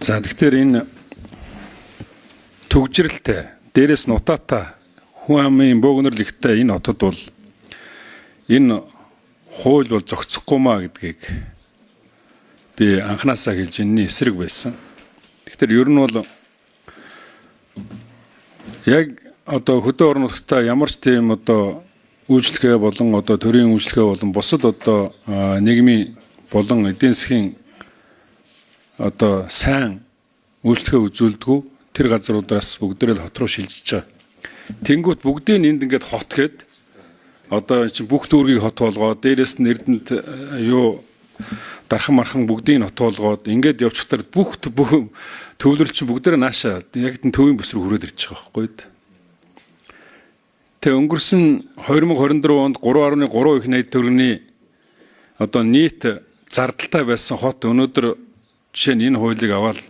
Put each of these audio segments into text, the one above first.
За тэгэхээр энэ төгжрэлтэй дээрээс нь утаатай хүн амын бөөгнөрл ихтэй энэ хотод бол энэ хууль бол зохицохгүй маа гэдгийг би анханасаа хэлж энэний эсрэг байсан. Тэгэхээр ер нь бол яг одоо хөдөө орон нутгатаа ямар ч тийм одоо үйлчлэгээ болон одоо төрийн үйлчлэгээ болон бусад одоо нийгмийн болон эдийн засгийн одоо сайн үйлчлэгээ үзүүлдэг тэр газруудаас бүгдээрээ л хот руу шилжиж байгаа. Тэнгүүт бүгдийг энд ингээд хот гээд одоо чинь бүх дүүргийг хот болгоод дээрээс нь Эрдэнэт юу дархан мархан бүгдийг хот болгоод ингээд явчихтар бүх төвлөрөл чинь бүгдээрээ наашаа яг энэ төвийн бүс рүү хүрээд ирж байгаа байхгүй юу? Тэг өнгөрсөн 2024 онд 3.3 их найд төгрөгийн одоо нийт зардалтай байсан хот өнөөдөр жишээ нь энэ хуулийг аваад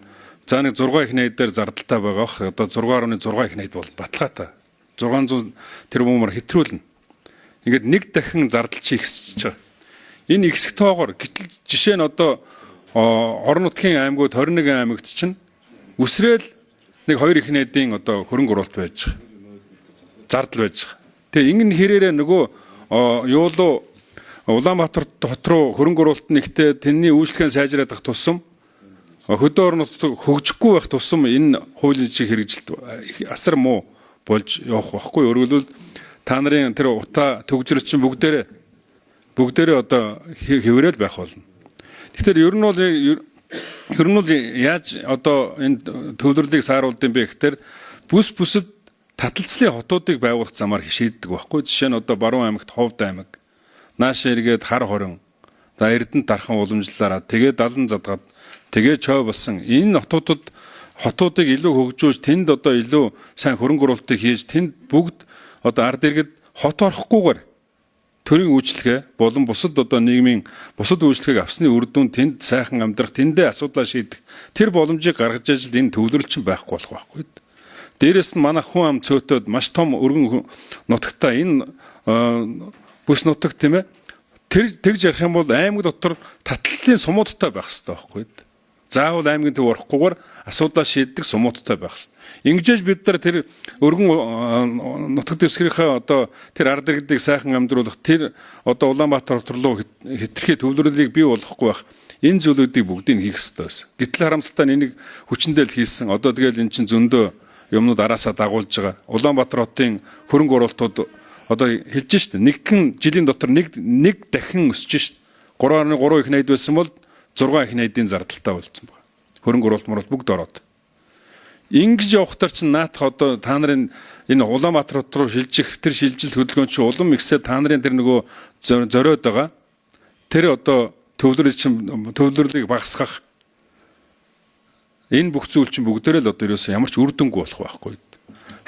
за нэг 6 их найдаар зардалтай байгаах одоо 6.6 их найд бол баталгаатай 600 тэрбумаар хэтрүүлнэ. Ингээд нэг дахин зардал чи ихсэж байгаа. Энэ ихсэх тоогоор гэтэл жишээ нь одоо орон нутгийн аймагуд 21 аймагт чинь үсрээл нэг 2 их найдын одоо хөрөнгө оруулалт байж байгаа. Зардал байж байгаа. Тэгээ ингэн хэрээрээ нөгөө юулуу Улаанбаатар хот руу хөрөнгө оруулалт нэгтээ тэрний үйлчлэгээ сайжруулах тусам хөдөө орон нутгад хөгжихгүй байх тусам энэ хуулийн чиг хэрэгжилт асар муу болж явах байхгүй. Өөрөөр та нарын тэр утаа төгжрөл чинь бүгдээрээ одоо хэврээл байх болно. Тэгэхээр ер нь бол яаж одоо энэ төвлөрлийг сааруулдсан бэ гэхээр бүсэд таталцлын хотуудыг байгуулах замаар шийддэг байхгүй. Жишээ нь одоо Баруун аймагт Ховд аймаг, нааш эргээд Хар хорин, за Эрдэнэт дархан уламжлалаараа тэгээд Далан задгаад тэгээд Чой болсон энэ хотуудыг илүү хөгжүүлж тэнд одоо илүү сайн хөрөнгө оруулалтыг хийж тэнд бүгд одоо ард иргэд хот орохгүйгээр төрийн үйлчлэгээ болон бусад одоо нийгмийн бусад үйлчлэгийг авсны үр дүн тэнд сайхан амьдрах, тэндээ асуудлаа шийдэх тэр боломжийг гаргаж ижил энэ төвлөрөл чинь байхгүй болох байхгүй. Дээрээс нь манай хүн ам цөөтөд маш том өргөн нутагтаа энэ бүс нутаг тийм ээ тэгж ярих юм бол аймаг дотор таталцлын сумуудтай байх хэрэгтэй байхгүй. Заавал аймгийн төв орохгүйгээр асуудлаа шийддэг сумуудтай байх хэрэгтэй. Ингэж бид нар тэр өргөн нутаг дэвсгэрийнхээ одоо тэр ард иргэдийг сайхан амьдруулах тэр одоо Улаанбаатар хот руу хэтэрхий төвлөрөлийг бий болгохгүй байх энэ зүйлүүдийг бүгдийг хийх хэрэгтэй байсан. Гэтэл харамсалтай энийг хүчндэл хийсэн одоо тэгэл эн чинь зөндөө юмнууд араасаа дагуулж байгаа. Улаанбаатар хотын хөрөнгө оруулалтууд одоо хэлж штэ нэгэн жилийн дотор нэг дахин өсөж штэ 3.3 их найд байсан бол 6 их найдын зардалтай болсон байна. Хөрөнгө оруулалт мөрөд бүгд ороод. Ингэж явахтар чинь наадах одоо та нарын энэ Улаанбаатар хот руу шилжих тэр шилжилт хөдөлгөөн чинь улам ихсээ та нарын тэр нөгөө зориод байгаа. Тэр одоо төвлөрлийг багасгах энэ бүх зүйл чинь бүгдээрээ л одоо ерөөсөө ямар ч үр дүнгүй болох байхгүй.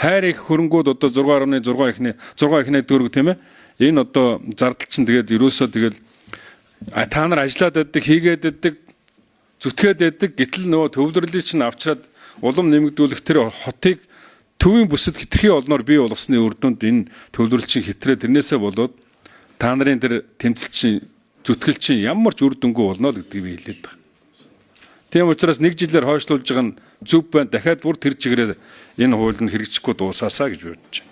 Хайр их хөрөнгүүд одоо 6.6 ихний төгрөг тийм ээ. Энэ одоо зардал чинь тэгээд ерөөсөө тэгэл та нар ажиллаад байдаг, хийгээд байдаг, зүтгээд байдаг. Гэтэл нөгөө төвлөрлийг чинь авчраад улам нэмэгдүүлэх тэр хотыг төвийн бүсэд хэтэрхий олноор бий болгосны үр дүнд энэ төвлөрөл чинь хэтрээ тэрнээсээ болоод та нарын тэр тэмцэл чинь зүтгэл чинь ямар ч үр дүнгүй болно л гэдгийг би хэлээд байгаа. Тийм учраас нэг жилээр хойшлуулж байгаа нь зөв байна. Дахиад бүр тэр чигээрээ энэ хууль нь хэрэгжихгүй дуусаасаа гэж бодож байна.